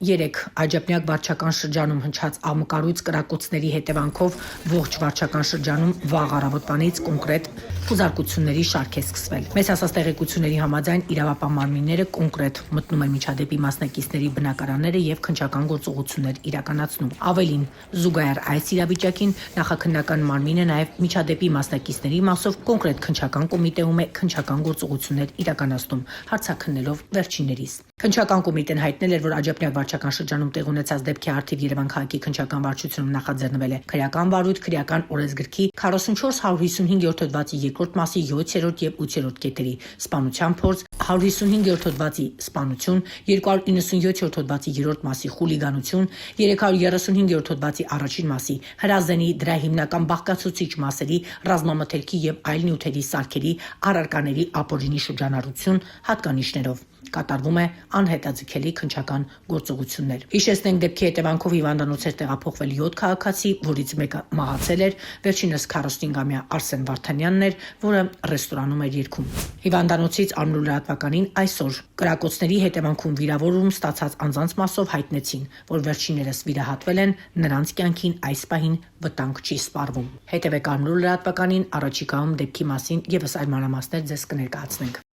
Երեք աջափնյակ վարչական շրջանում հնչած աղմկարույց կրակոցների հետևանքով ողջ վարչական շրջանում վաղ առավոտվանից կոնկրետ խուզարկությունների շարք է սկսվել։ Մեծ հասած տեղեկությունների համաձայն իրավապահ մարմինները կոնկրետ մտնում են միջադեպի մասնակիցների բնակարանները եւ քննչական գործողություններ իրականացնում։ Ավելին, զուգահեռ այս իրավիճակին նախաքննական մարմինը նաեւ միջադեպի մասնակիցների մասով կոնկրետ քննչական կոմիտեում է քննչական գործողություններ իրականացնում, հարցաքննելով վերջիններիս։ Քննչական կոմիտեն հայտնել էր, որ աջափնյակ վարչական շրջանում տեղ ունեցած դեպքի առթիվ Երևան քաղաքի քննչական վարչությունում նախաձեռնվել է քրեական վարույթ քրեական օրենսգրքի 44-155-րդ հոդվածի 2-րդ մասի 7-րդ եւ 8-րդ կետերի սպանության փորձ, 155-րդ հոդվածի սպանություն, 297-րդ հոդվածի 3-րդ մասի խուլիգանություն, 335-րդ հոդվածի առաջին մասի հրազենի դրա հիմնական բաղկացուցիչ մասերի ռազմամթերքի եւ այլ նյութերի սարքերի առարկաների ապօրինի շրջանառություն հատկանիշներով կատարվում է անհետաձգելի քննչական գործողություններ։ Հիշեցնենք, դեպքի հետևանքով հիվանդանոց էր տեղափոխվել 7 քաղաքացի, որից մեկը մահացել էր, վերջինս 45-ամյա Արսեն Վարդանյանն էր, որը ռեստորանում էր երգում։ Հիվանդանոցից ամնուլրատվականին այսօր կրակոցների հետևանքում վիրավորում ստացած անձանց մասով հայտնեցին, որ վերջիններս վիրահատվել են, նրանց կյանքին այս պահին վտանգ չի սպառվում։ Հետևեք ամնուլրատվականին, առաջիկայում դեպքի մասին եւս այլ մանրամասներ ձեզ կներկայացնենք։